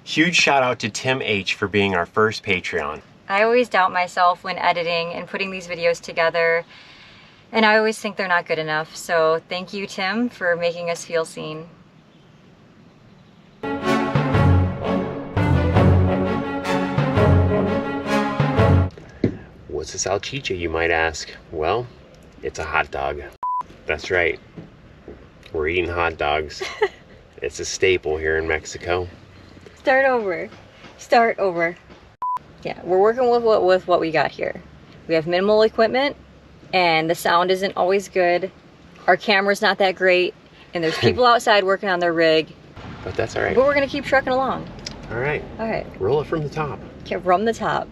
Huge shout out to Tim H for being our first Patreon. I always doubt myself when editing and putting these videos together, and I always think they're not good enough. So thank you, Tim, for making us feel seen. What's a salchicha, you might ask? Well, it's a hot dog. That's right. We're eating hot dogs. It's a staple here in Mexico. Start over. Start over. Yeah, we're working with what we got here. We have minimal equipment, and the sound isn't always good. Our camera's not that great, and there's people outside working on their rig. But that's all right. But we're gonna keep trucking along. All right. All right. Roll it from the top. Okay, from the top.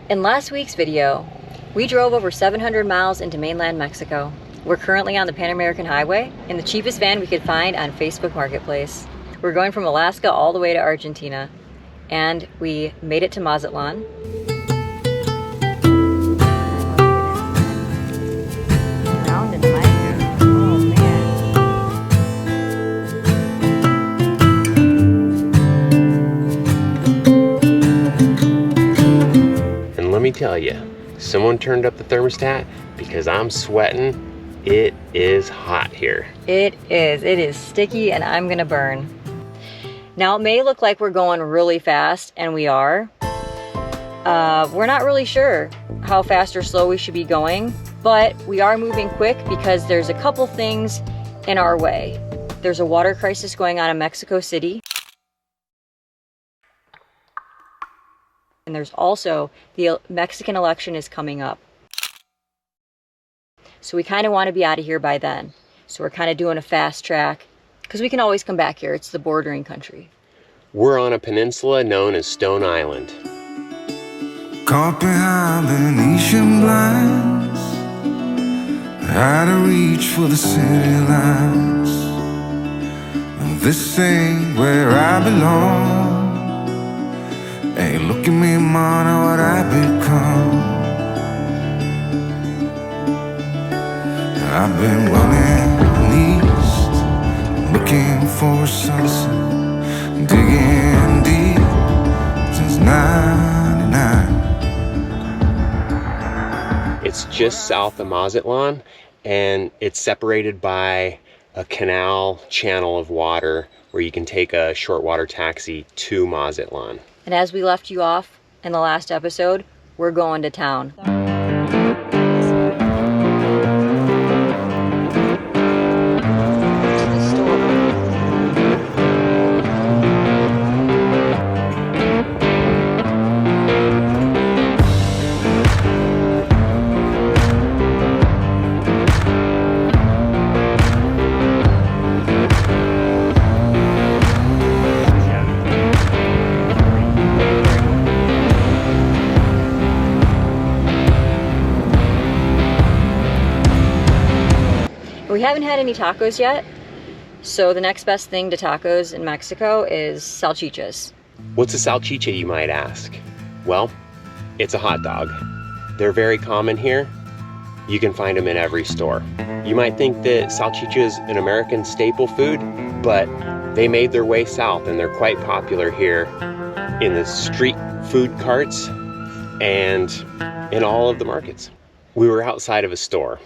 In last week's video, we drove over 700 miles into mainland Mexico. We're currently on the Pan American Highway in the cheapest van we could find on Facebook Marketplace. We're going from Alaska all the way to Argentina, and we made it to Mazatlan. Round and light. Oh man. And let me tell you, someone turned up the thermostat because I'm sweating. It is hot here. It is sticky, and I'm gonna burn. Now, it may look like we're going really fast, and we are. We're not really sure how fast or slow we should be going, but we are moving quick because there's a couple things in our way. There's a water crisis going on in Mexico City. And there's also the Mexican election is coming up. So we kind of want to be out of here by then. So we're kind of doing a fast track because we can always come back here. It's the bordering country. We're on a peninsula known as Stone Island. Caught behind Venetian blinds, out of reach for the city lights. This ain't where I belong. Hey, look at me, man, what I become. I've been running east, looking for a sunset, digging deep since '99. It's just south of Mazatlan, and it's separated by a canal channel of water where you can take a short water taxi to Mazatlan. And as we left you off in the last episode, we're going to town. We haven't had any tacos yet, so the next best thing to tacos in Mexico is salchichas. What's a salchicha, you might ask? Well, it's a hot dog. They're very common here. You can find them in every store. You might think that salchicha is an American staple food, but they made their way south, and they're quite popular here in the street food carts and in all of the markets. We were outside of a store.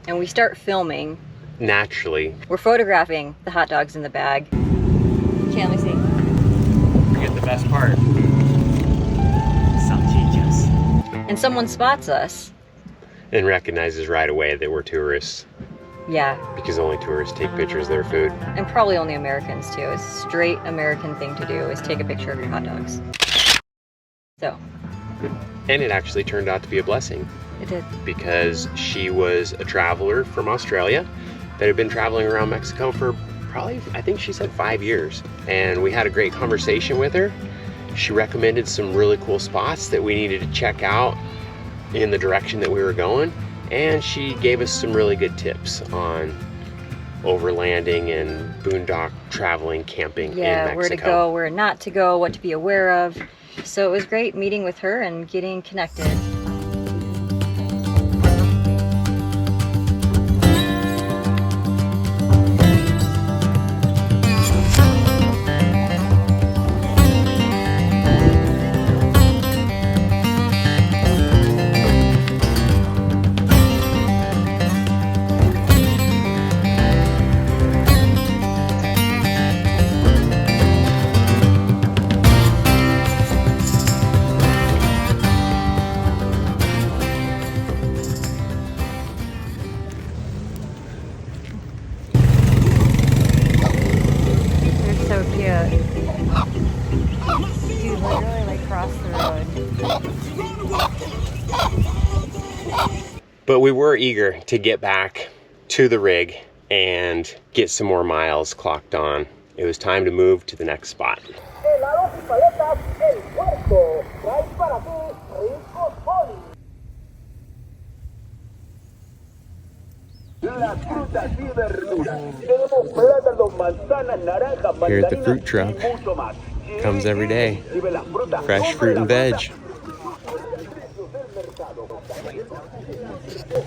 And we start filming. Naturally. We're photographing the hot dogs in the bag. Okay, let me see. Forget the best part. Salchichas. And someone spots us. And recognizes right away that we're tourists. Yeah. Because only tourists take pictures of their food. And probably only Americans too. It's a straight American thing to do, is take a picture of your hot dogs. So. And it actually turned out to be a blessing. It did. Because she was a traveler from Australia that had been traveling around Mexico for probably, I think she said 5 years. And we had a great conversation with her. She recommended some really cool spots that we needed to check out in the direction that we were going. And she gave us some really good tips on overlanding and boondock traveling, camping in Mexico. Yeah, where to go, where not to go, what to be aware of. So it was great meeting with her and getting connected. Dude, literally like cross the road. But we were eager to get back to the rig and get some more miles clocked on. It was time to move to the next spot. Here at the fruit truck, comes every day, fresh fruit and veg.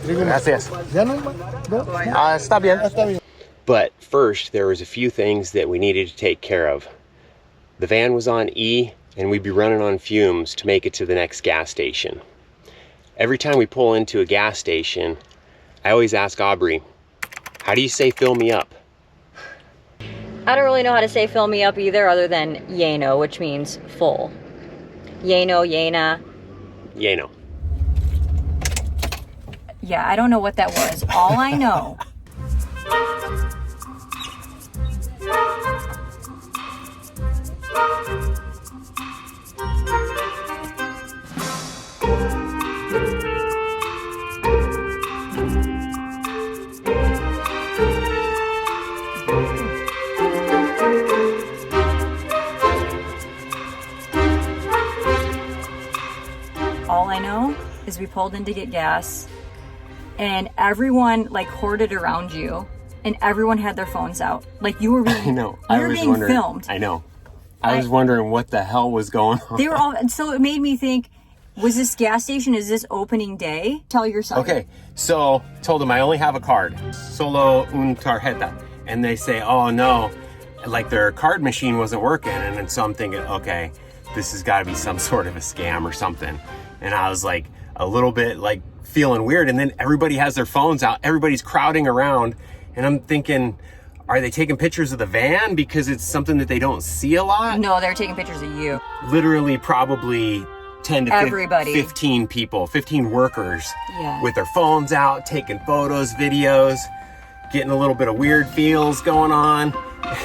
Gracias. Está bien. But first, there was a few things that we needed to take care of. The van was on E, and we'd be running on fumes to make it to the next gas station. Every time we pull into a gas station, I always ask Aubrey, how do you say fill me up? I don't really know how to say fill me up either, other than lleno, which means full. Lleno, llena. Lleno. Yeah, I don't know what that was. All I know. All I know is we pulled in to get gas and everyone like hoarded around you and everyone had their phones out. Like you were being, I know. You were being filmed. I know. I was wondering what the hell was going on. They were all, so it made me think, was this gas station, is this opening day? Tell your son. Okay, so told them I only have a card. Solo un tarjeta. And they say, oh no, like their card machine wasn't working. And then so I'm thinking, okay, this has got to be some sort of a scam or something. And I was like a little bit like feeling weird. And then everybody has their phones out. Everybody's crowding around. And I'm thinking, are they taking pictures of the van because it's something that they don't see a lot? No, they're taking pictures of you. Literally probably 10 to Everybody. 15 people, 15 workers Yeah. with their phones out, taking photos, videos, getting a little bit of weird feels going on.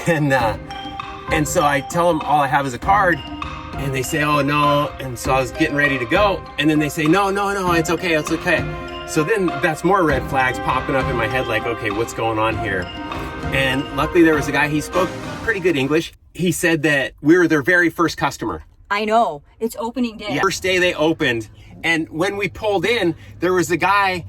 And so I tell them all I have is a card. And they say, oh no. And so I was getting ready to go. And then they say, no, it's okay, it's okay. So then that's more red flags popping up in my head like, okay, what's going on here? And luckily there was a guy, he spoke pretty good English. He said that we were their very first customer. I know, it's opening day. Yeah. First day they opened. And when we pulled in, there was a guy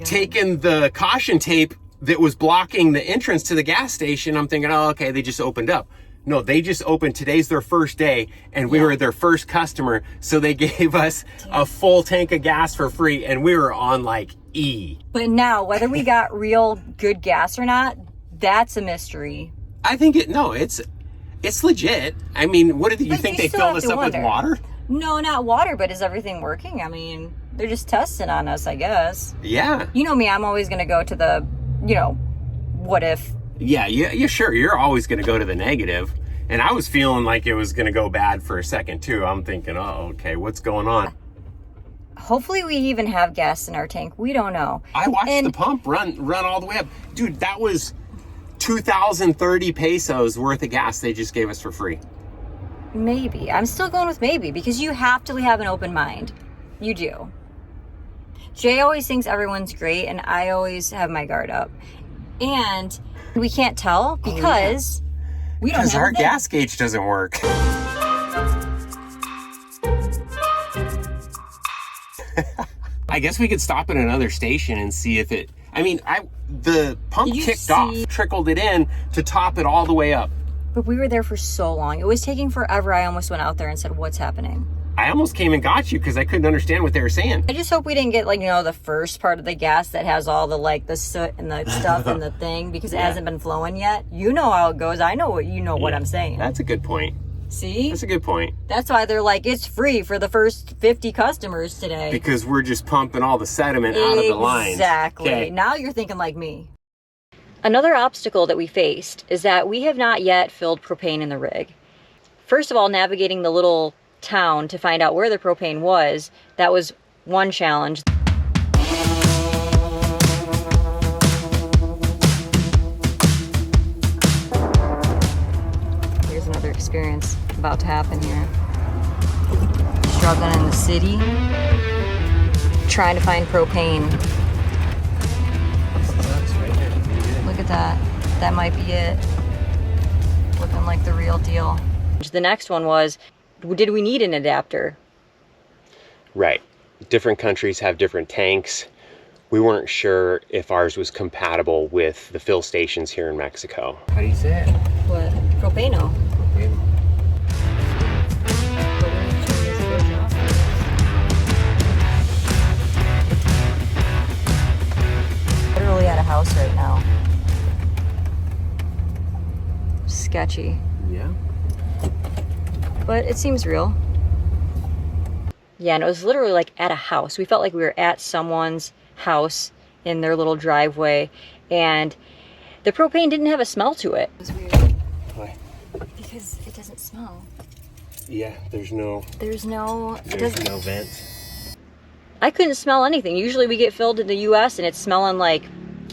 taking the caution tape that was blocking the entrance to the gas station. I'm thinking, oh, okay, they just opened up. No, they just opened. Today's their first day, and we were their first customer. So they gave us a full tank of gas for free, and we were on like E. But now, whether we got real good gas or not, that's a mystery. I think it's legit. I mean, what did you think they filled us up with water? No, not water, but is everything working? I mean, they're just testing on us, I guess. Yeah. You know me, I'm always going to go to the, what if. Yeah, sure. You're always going to go to the negative. And I was feeling like it was going to go bad for a second, too. I'm thinking, oh, okay, what's going on? Hopefully we even have gas in our tank. We don't know. I watched the pump run all the way up. Dude, that was 2,030 pesos worth of gas they just gave us for free. Maybe. I'm still going with maybe because you have to have an open mind. You do. Jay always thinks everyone's great, and I always have my guard up. And we can't tell because we don't have our gas gauge doesn't work. I guess we could stop at another station and see if it. I mean, the pump kicked off, trickled it in to top it all the way up. But we were there for so long. It was taking forever. I almost went out there and said, "What's happening?" I almost came and got you because I couldn't understand what they were saying. I just hope we didn't get the first part of the gas that has all the the soot and the stuff and the thing because it hasn't been flowing yet. You know how it goes. I know what I'm saying. That's a good point. See? That's a good point. That's why they're like, it's free for the first 50 customers today. Because we're just pumping all the sediment out of the lines. Exactly. Okay. Now you're thinking like me. Another obstacle that we faced is that we have not yet filled propane in the rig. First of all, navigating the little town to find out where the propane was, that was one challenge. Here's another experience about to happen here. Struggling in the city, trying to find propane. Look at that. That might be it. Looking like the real deal. The next one was, did we need an adapter? Right. Different countries have different tanks. We weren't sure if ours was compatible with the fill stations here in Mexico. How do you say it? What? Propano. Propane. Literally at a house right now. Sketchy. Yeah. But it seems real. Yeah, and it was literally like at a house. We felt like we were at someone's house in their little driveway, and the propane didn't have a smell to it. It was weird. Why? Because it doesn't smell. Yeah, there's no vent. I couldn't smell anything. Usually we get filled in the US and it's smelling like...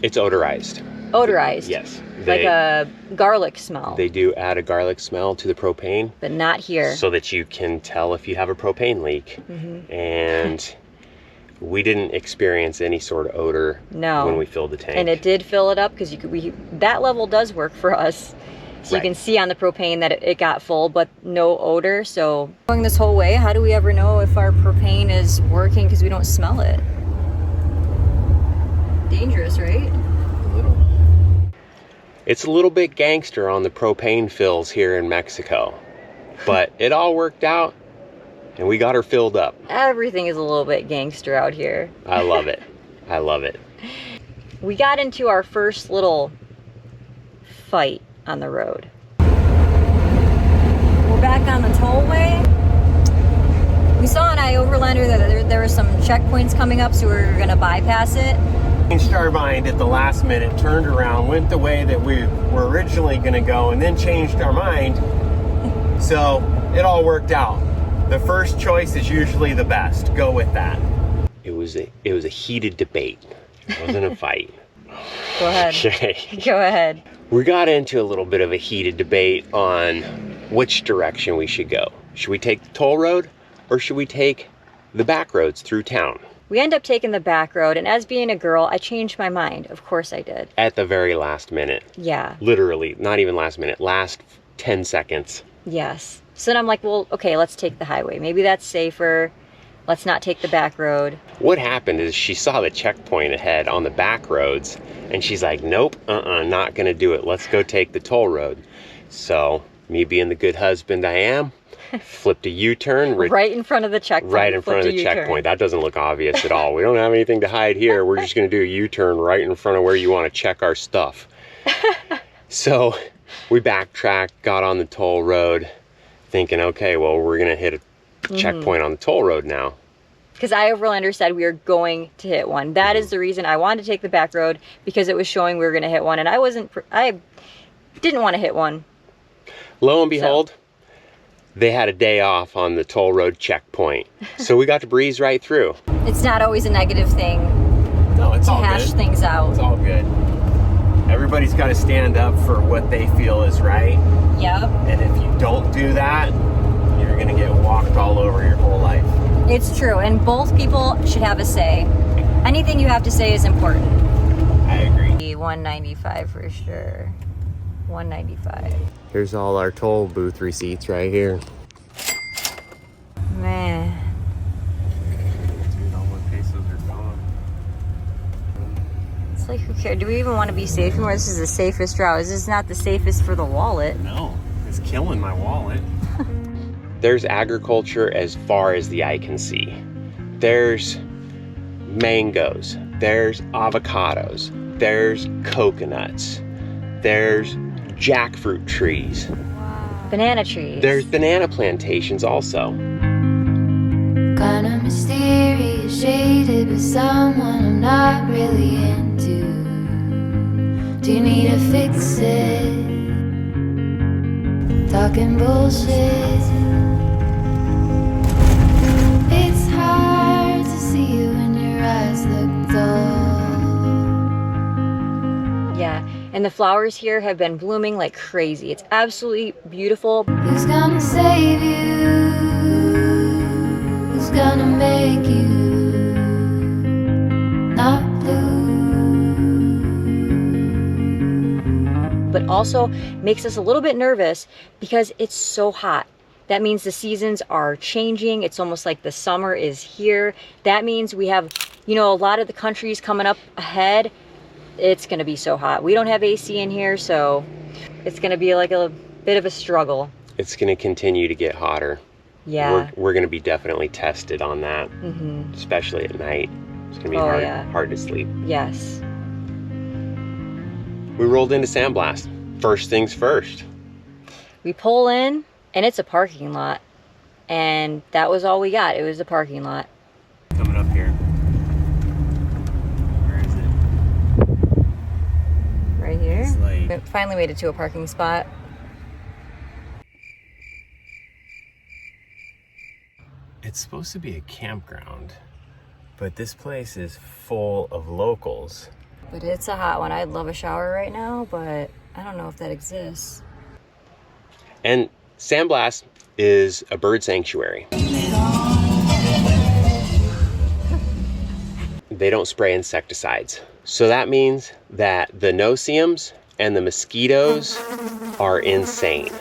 It's odorized. Odorized. Yes. Like a garlic smell. They do add a garlic smell to the propane. But not here. So that you can tell if you have a propane leak. Mm-hmm. And we didn't experience any sort of odor when we filled the tank. And it did fill it up because that level does work for us. So you can see on the propane that it got full, but no odor. So going this whole way, how do we ever know if our propane is working because we don't smell it? Dangerous, right? A little. It's a little bit gangster on the propane fills here in Mexico, but it all worked out and we got her filled up. Everything is a little bit gangster out here. I love it. I love it. We got into our first little fight on the road. We're back on the tollway. We saw on overlander that there were some checkpoints coming up, so we were gonna bypass it. Changed our mind at the last minute, turned around, went the way that we were originally gonna go, and then changed our mind. So it all worked out. The first choice is usually the best. Go with that. It was a heated debate. It wasn't a fight. Go ahead. Okay. Go ahead. We got into a little bit of a heated debate on which direction we should go. Should we take the toll road or should we take the back roads through town? We end up taking the back road, and as being a girl, I changed my mind. Of course I did. At the very last minute. Yeah. Literally, not even last minute, last 10 seconds. Yes. So then I'm like, well, okay, let's take the highway. Maybe that's safer. Let's not take the back road. What happened is she saw the checkpoint ahead on the back roads, and she's like, nope, not gonna do it. Let's go take the toll road. So, me being the good husband I am, flipped a U-turn. Right in front of the checkpoint. Right in front of the checkpoint. That doesn't look obvious at all. We don't have anything to hide here. We're just gonna do a U-turn right in front of where you wanna check our stuff. So, we backtracked, got on the toll road, thinking, okay, well, we're gonna hit a checkpoint on the toll road now. Because overlander said we were going to hit one. That is the reason I wanted to take the back road, because it was showing we were going to hit one, and I didn't want to hit one. Lo and behold, they had a day off on the toll road checkpoint, so we got to breeze right through. It's not always a negative thing. No, it's all good. To hash things out. It's all good. Everybody's got to stand up for what they feel is right. Yep. And if you don't do that, you're gonna get walked all over your whole life. It's true, and both people should have a say. Anything you have to say is important. I agree. 195 for sure. 195. Here's all our toll booth receipts right here. Man. Dude, all my pesos are gone. It's like, who cares? Do we even want to be safe anymore? This is the safest route. This is not the safest for the wallet. No, it's killing my wallet. There's agriculture as far as the eye can see. There's mangoes, there's avocados, there's coconuts, there's jackfruit trees. Wow. Banana trees. There's banana plantations also. Kinda mysterious, shaded with someone I'm not really into. Do you need to fix it? Talking bullshit. It's hard to see you when your eyes look dull. Yeah, And the flowers here have been blooming like crazy. It's absolutely beautiful. Who's gonna save you? Who's gonna make you not blue? But also makes us a little bit nervous because it's so hot. That means the seasons are changing. It's almost like the summer is here. That means we have, you know, a lot of the countries coming up ahead. It's gonna be so hot. We don't have AC in here, so it's gonna be like a bit of a struggle. It's gonna continue to get hotter. Yeah. We're gonna be definitely tested on that, especially at night. It's gonna be hard to sleep. Yes. We rolled into Sandblast. First things first. We pull in, and it's a parking lot. And that was all we got. It was a parking lot. Coming up here. Where is it? Right here. It's like... We finally made it to a parking spot. It's supposed to be a campground, but this place is full of locals. But it's a hot one. I'd love a shower right now, but I don't know if that exists. And Sandblast is a bird sanctuary. They don't spray insecticides. So that means that the no-see-ums and the mosquitoes are insane.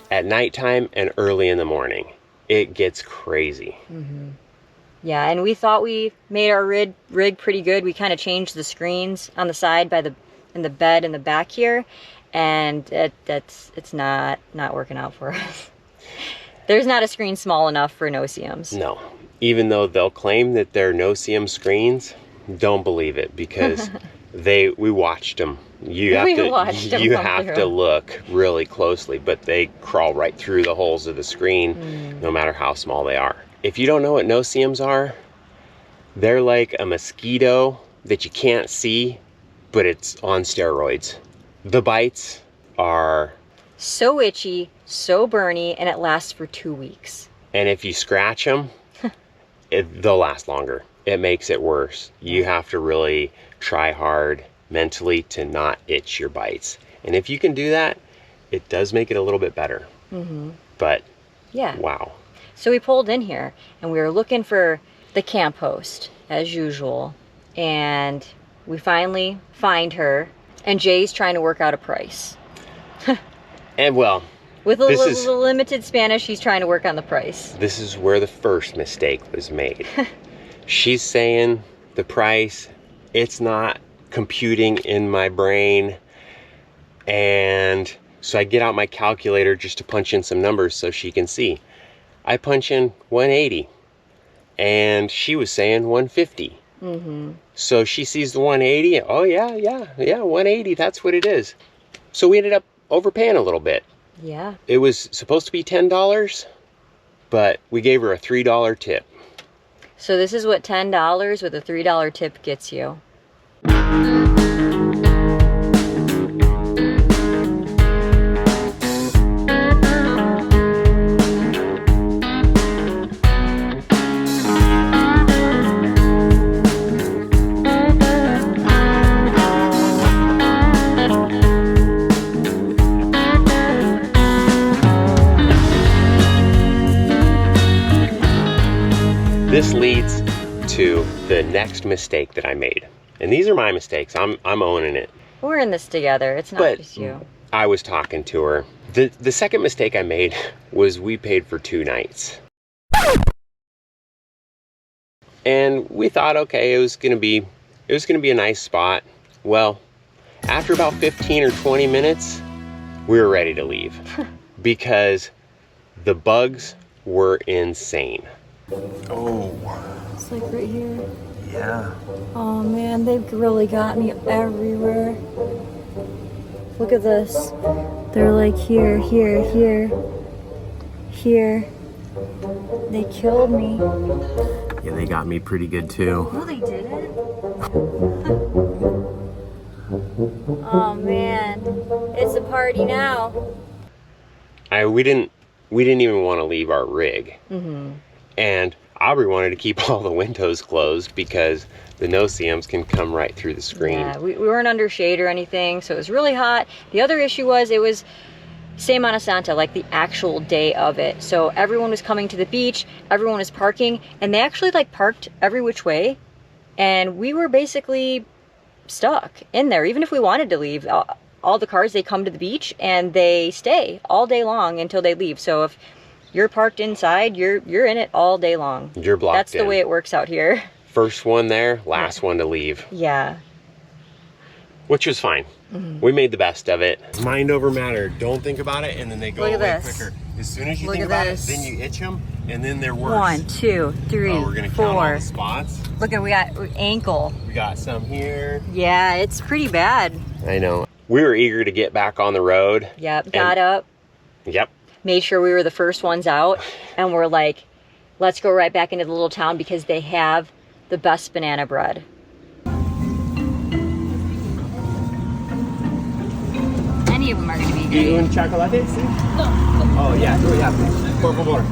At nighttime and early in the morning, it gets crazy. Yeah, and we thought we made our rig pretty good. We kind of changed the screens on the side in the bed in the back here, and it's not working out for us. There's not a screen small enough for no-see-ums. No, even though they'll claim that they're no-see-um screens, don't believe it, because we watched them. You have to look really closely, but they crawl right through the holes of the screen, no matter how small they are. If you don't know what no-see-ums are, they're like a mosquito that you can't see, but it's on steroids. The bites are so itchy, so burny, and it lasts for 2 weeks. And if you scratch them, they'll last longer. It makes it worse. You have to really try hard mentally to not itch your bites. And if you can do that, it does make it a little bit better. But yeah, wow. So we pulled in here and we were looking for the camp host as usual. And we finally find her, and Jay's trying to work out a price. And well, with a little limited Spanish, he's trying to work on the price. This is where the first mistake was made. She's saying the price, it's not computing in my brain. And so I get out my calculator just to punch in some numbers so she can see. I punch in 180 and she was saying 150. So she sees the 180. Oh yeah, 180, that's what it is. So we ended up overpaying a little bit. Yeah. It was supposed to be $10, but we gave her a $3 tip. So this is what $10 with a $3 tip gets you. This leads to the next mistake that I made. And these are my mistakes. I'm owning it. We're in this together. It's not just you. I was talking to her. The second mistake I made was we paid for 2 nights. And we thought, okay, it was gonna be a nice spot. Well, after about 15 or 20 minutes, we were ready to leave because the bugs were insane. Oh, It's like right here. yeah. Oh man, they've really got me everywhere. Look at this. They're like here, here, here, here. They killed me. Yeah, they got me pretty good too. No, they didn't. Oh man, it's a party now. We didn't even want to leave our rig. And Aubrey wanted to keep all the windows closed because the no-see-ums can come right through the screen. Yeah, we weren't under shade or anything, so it was really hot. The other issue was it was Semana Santa, like the actual day of it. So everyone was coming to the beach, everyone was parking, and they actually like parked every which way. And we were basically stuck in there. Even if we wanted to leave, all the cars, they come to the beach and they stay all day long until they leave. So if you're parked inside, you're in it all day long. You're blocked That's in. the way it works out here. First one there, last one to leave. Yeah. Which was fine. We made the best of it. Mind over matter. Don't think about it, and then they go Look at away this. quicker. As soon as you Look think at about this. it, then you itch them, and then they're worse. 1, 2, 3, Oh, we're gonna count all 4. the spots. Look at, we got ankle. We got some here. Yeah, it's pretty bad. I know. We were eager to get back on the road. Yep, got up, Yep. made sure we were the first ones out, and we're like, let's go right back into the little town because they have the best banana bread. Any of them are gonna be Do you great. want chocolate? No. Oh yeah, please. Por favor.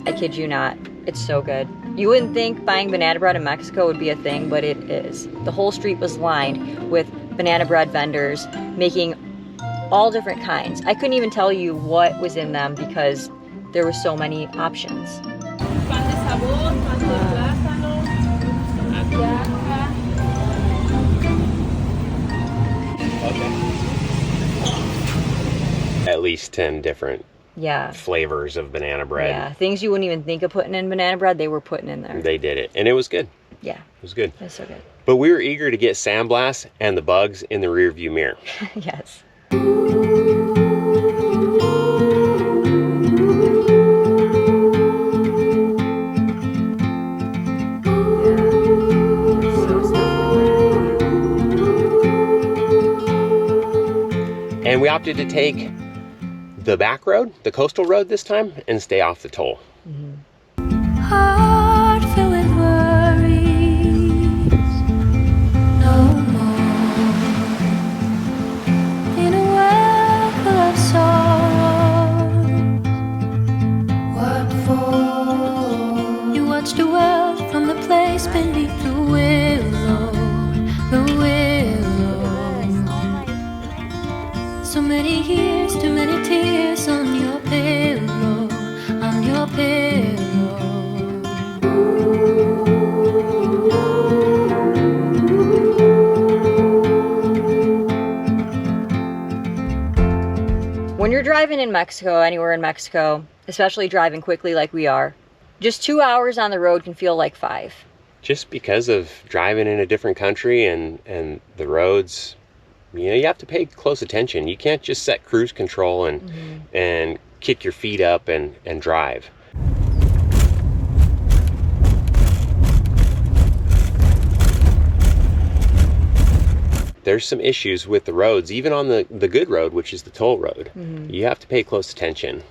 I kid you not, it's so good. You wouldn't think buying banana bread in Mexico would be a thing, but it is. The whole street was lined with banana bread vendors making all different kinds. I couldn't even tell you what was in them because there were so many options. Pan de sabor, pan de plátano, ajiaca. At least 10 different Yeah. flavors of banana bread. Yeah, things you wouldn't even think of putting in banana bread, they were putting in there. They did it, and it was good. Yeah, It was good. it was so good. But we were eager to get sandblast and the bugs in the rear view mirror. Yes. And we opted to take the back road, the coastal road this time, and stay off the toll. Heart filled with worries, no more. In a world full of sorrow, what for? You watch the world from the place beneath the willow, the willow. So many years, too many tears on your pillow, on your pillow. When you're driving in Mexico, anywhere in Mexico, especially driving quickly like we are, just 2 hours on the road can feel like 5. Just because of driving in a different country and the roads, you know, you have to pay close attention. You can't just set cruise control and kick your feet up and drive. There's some issues with the roads, even on the good road, which is the toll road. You have to pay close attention.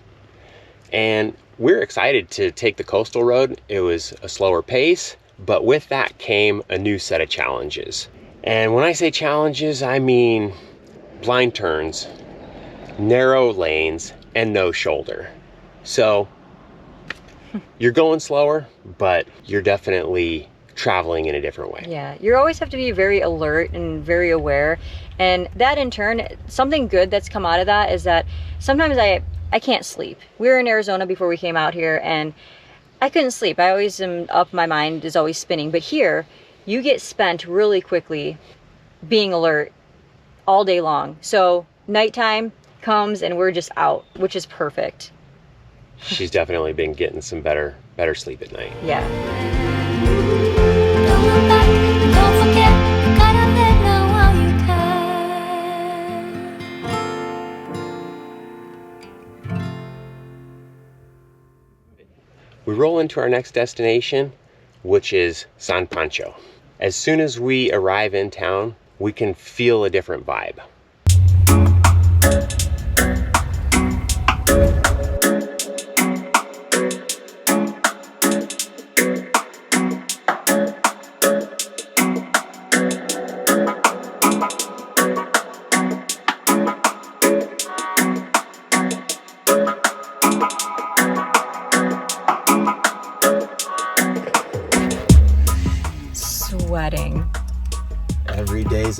And we're excited to take the coastal road. It was a slower pace, but with that came a new set of challenges. And when I say challenges, I mean blind turns, narrow lanes, and no shoulder. So you're going slower, but you're definitely traveling in a different way. Yeah, you always have to be very alert and very aware. And that in turn, something good that's come out of that is that sometimes I can't sleep. We were in Arizona before we came out here and I couldn't sleep. I always am up, my mind is always spinning. But here, you get spent really quickly being alert all day long. So nighttime comes and we're just out, which is perfect. She's definitely been getting some better sleep at night. Yeah. Don't look back, don't forget, you gotta live now while you can. We roll into our next destination, which is San Poncho. As soon as we arrive in town, we can feel a different vibe.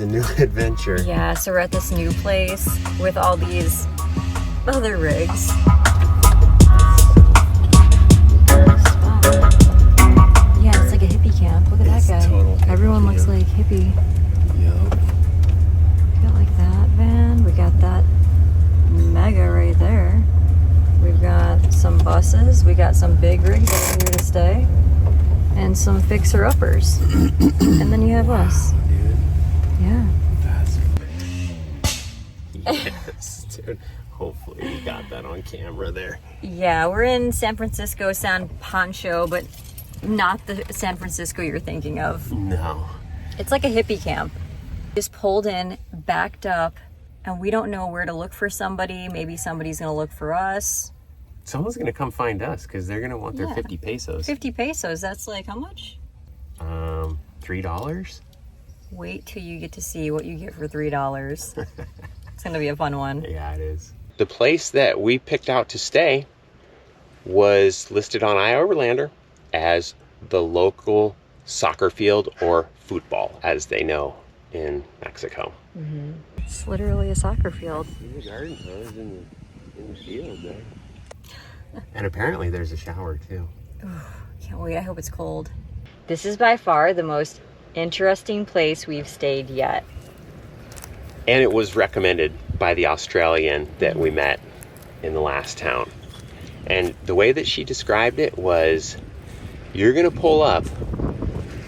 always a new adventure. Yeah, so we're at this new place with all these other rigs. Yeah, it's like a hippie camp. Look at that guy. Total Everyone looks like hippie. Yep. Got like that van. We got that mega right there. We've got some buses. We got some big rigs that are here to stay. And some fixer-uppers. And then you have us. Dude. Yeah. Yes, dude. Hopefully we got that on camera there. Yeah, we're in San Francisco, San Poncho, but not the San Francisco you're thinking of. No. It's like a hippie camp. Just pulled in, backed up, and we don't know where to look for somebody. Maybe somebody's gonna look for us. Someone's gonna come find us because they're gonna want their Yeah. 50 pesos. 50 pesos, that's like how much? $3? Wait till you get to see what you get for $3. It's gonna be a fun one. Yeah, it is. The place that we picked out to stay was listed on iOverlander as the local soccer field, or football as they know in Mexico. It's literally a soccer field. The garden hose in the field there. And apparently there's a shower too. Can't wait, I hope it's cold. This is by far the most interesting place we've stayed yet. And it was recommended by the Australian that we met in the last town. And the way that she described it was, you're gonna pull up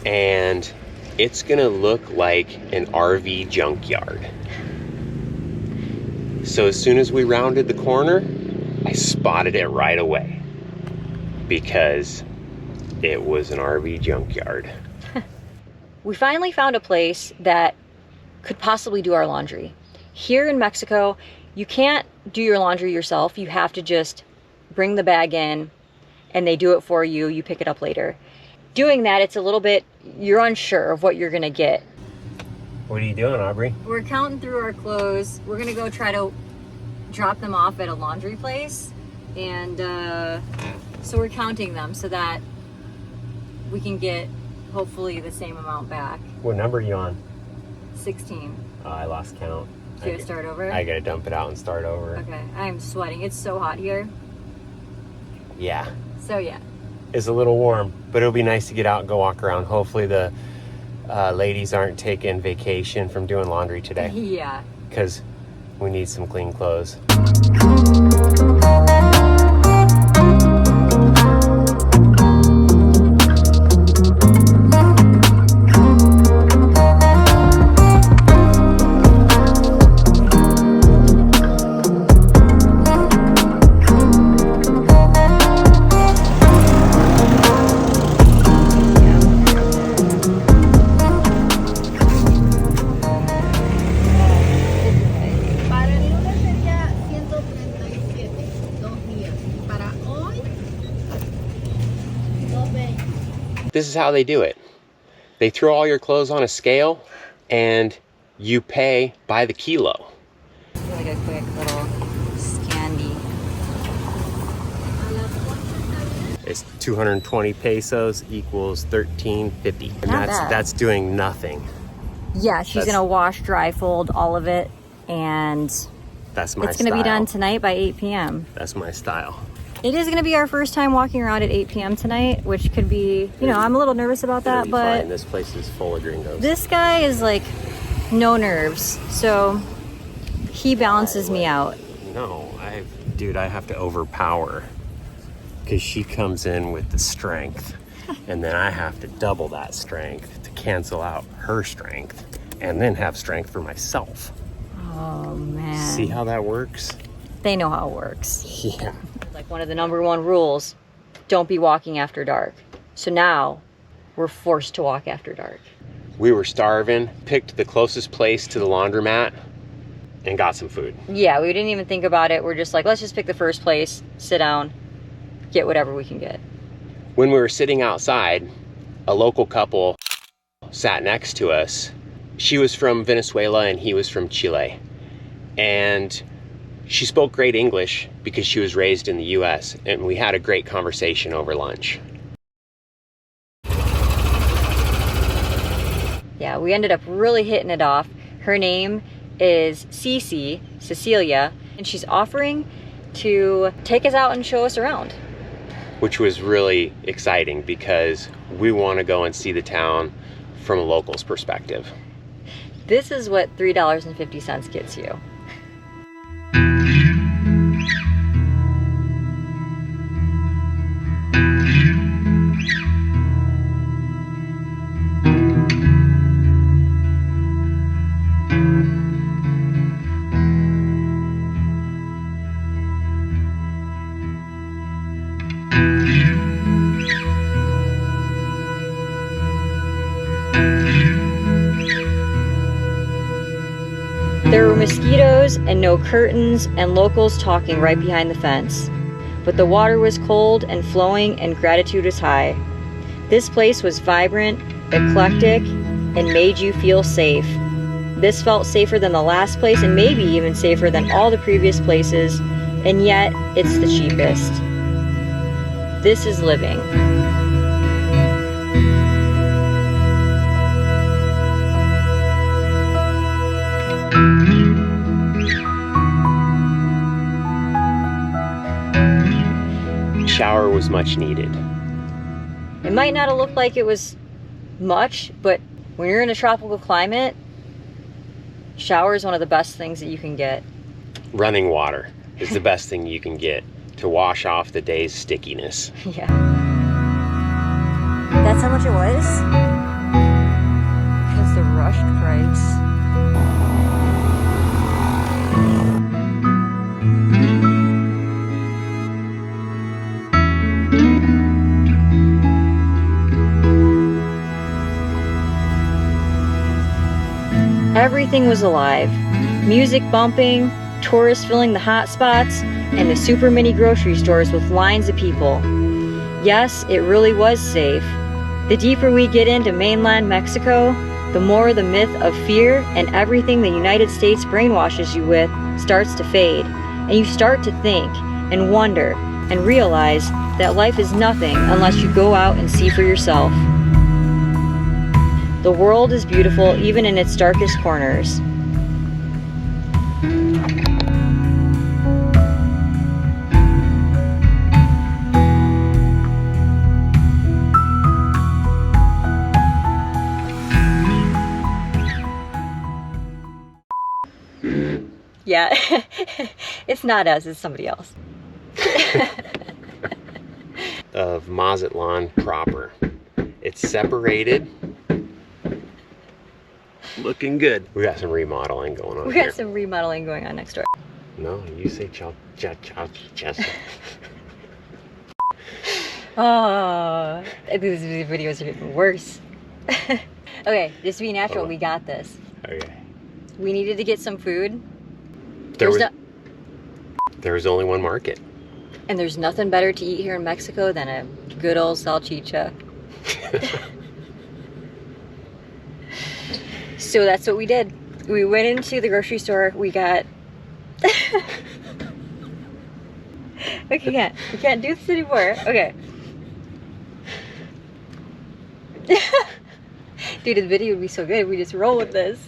and it's gonna look like an RV junkyard. So as soon as we rounded the corner, I spotted it right away because it was an RV junkyard. We finally found a place that could possibly do our laundry. Here in Mexico, you can't do your laundry yourself. You have to just bring the bag in and they do it for you. You pick it up later. Doing that, it's a little bit, you're unsure of what you're gonna get. What are you doing, Aubrey? We're counting through our clothes. We're gonna go try to drop them off at a laundry place. And so we're counting them so that we can get hopefully the same amount back. What number are you on? 16. Oh, I lost count. Do you have to start over? I gotta dump it out and start over. Okay, I'm sweating. It's so hot here. Yeah, So yeah. it's a little warm, but it'll be nice to get out and go walk around. Hopefully the ladies aren't taking vacation from doing laundry today, Yeah. because we need some clean clothes. Para el lunes sería 137, 2 días. Para hoy, 220. This is how they do it. They throw all your clothes on a scale and you pay by the kilo. Like a quick little scandy. It's 220 pesos equals 13.50. And Not bad. that's doing nothing. Yeah, she's That's- gonna wash, dry fold all of it, and That's my it's gonna style. be done tonight by 8 p.m. That's my style. It is gonna be our first time walking around at 8 p.m. tonight, which could be, you know, I'm a little nervous about It'll that, be but fine. This place is full of gringos. this guy is like no nerves, so he balances me out. No, dude, I have to overpower because she comes in with the strength and then I have to double that strength to cancel out her strength and then have strength for myself. Oh man. See how that works? They know how it works. Yeah. Like one of the #1 rules, don't be walking after dark. So now we're forced to walk after dark. We were starving, picked the closest place to the laundromat and got some food. Yeah, we didn't even think about it. We're just like, let's just pick the first place, sit down, get whatever we can get. When we were sitting outside, a local couple sat next to us. She was from Venezuela and he was from Chile. And she spoke great English because she was raised in the US, and we had a great conversation over lunch. Yeah, we ended up really hitting it off. Her name is Cecilia, and she's offering to take us out and show us around. Which was really exciting because we want to go and see the town from a local's perspective. This is what $3.50 gets you. There were mosquitoes and no curtains and locals talking right behind the fence. But the water was cold and flowing and gratitude was high. This place was vibrant, eclectic, and made you feel safe. This felt safer than the last place and maybe even safer than all the previous places, and yet it's the cheapest. This is living. Shower was much needed. It might not have looked like it was much, but when you're in a tropical climate, shower is one of the best things that you can get. Running water is the best thing you can get to wash off the day's stickiness. Yeah. That's how much it was? Because the rushed price. Everything was alive. Music bumping, tourists filling the hot spots, and the super mini grocery stores with lines of people. Yes, it really was safe. The deeper we get into mainland Mexico, the more the myth of fear and everything the United States brainwashes you with starts to fade, and you start to think and wonder and realize that life is nothing unless you go out and see for yourself. The world is beautiful even in its darkest corners. Yeah, it's not us, it's somebody else. Of Mazatlan proper. It's separated. Looking good. We got some remodeling going on We here. got some remodeling going on next door. No, you say chow chow chow chess. Oh, these videos are getting worse. Okay, just be natural, we got this. Okay. We needed to get some food. There There's was only one market. And there's nothing better to eat here in Mexico than a good old salchicha. So that's what we did. We went into the grocery store, we got... We can't do this anymore. Okay. Dude, the video would be so good if we just roll with this.